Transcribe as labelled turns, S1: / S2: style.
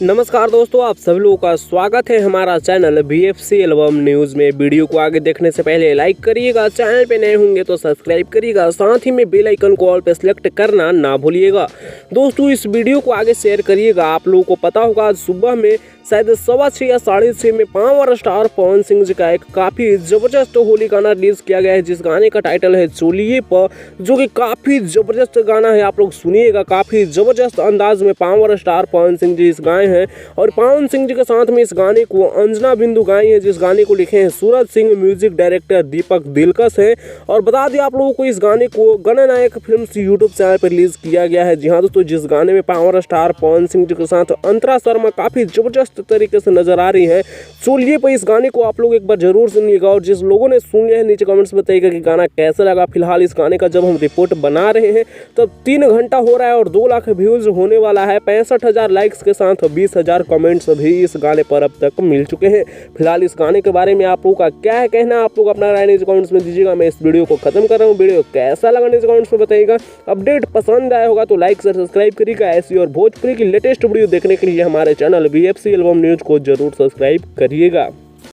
S1: नमस्कार दोस्तों, आप सभी लोगों का स्वागत है हमारा चैनल BFC एल्बम न्यूज़ में। वीडियो को आगे देखने से पहले लाइक करिएगा, चैनल पे नए होंगे तो सब्सक्राइब करिएगा, साथ ही में बेल आइकन को ऑल पे सेलेक्ट करना ना भूलिएगा। दोस्तों इस वीडियो को आगे शेयर करिएगा। आप लोगों को पता होगा आज सुबह में शायद 6:15 या 6:30 में पावर स्टार पवन सिंह जी का एक काफ़ी ज़बरदस्त होली गाना रिलीज़ किया गया है, जिस गाने का टाइटल है चोलिए पर, जो कि काफ़ी ज़बरदस्त गाना है। आप लोग सुनिएगा, काफ़ी ज़बरदस्त अंदाज में पावर स्टार पवन सिंह जी इस गाए हैं और पवन सिंह जी के साथ में इस गाने को अंजना बिंदु गाई है, जिस गाने को लिखे हैं सूरज सिंह, म्यूजिक डायरेक्टर दीपक दिलकश है। और बता दें आप लोगों को इस गाने को गणनायक फिल्म्स यूट्यूब चैनल पर रिलीज़ किया गया है। जी हाँ दोस्तों, जिस गाने में पावर स्टार पवन सिंह जी के साथ अंतरा शर्मा काफ़ी ज़बरदस्त तरीके से नजर आ रही है। चोलिए पर इस गाने को आप लोग एक बार जरूर सुनिएगा और जिस लोगों ने सुन लिया है नीचे कमेंट्स में बताइएगा कि गाना कैसा लगा। फिलहाल इस गाने का जब हम रिपोर्ट बना रहे हैं तब 3 घंटा हो रहा है और 2 लाख व्यूज होने वाला है। 65,000 लाइक्स के साथ 20,000 कमेंट्स भी इस गाने पर अब तक मिल चुके हैं। फिलहाल इस गाने के बारे में आप लोगों का क्या है कहना, आप लोग अपना राय नीचे कमेंट्स में दीजिएगा। मैं इस वीडियो को खत्म कर रहा हूँ। वीडियो कैसा लगा नीचे कमेंट्स में बताइएगा। अपडेट पसंद आया होगा तो लाइक शेयर सब्सक्राइब करिएगा। ऐसी और भोजपुरी की लेटेस्ट वीडियो देखने के लिए हमारे चैनल BFC एल्बम न्यूज़ को जरूर सब्सक्राइब करिएगा।